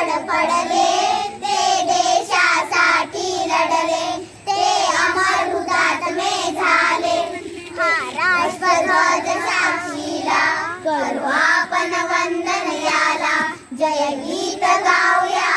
पडले, ते देशासाठी लढले, ते अमर हुतात्मे झाले. हा राष्ट्रध्वज साक्षीला करू आपण वंदन याला, जय गीत गाऊया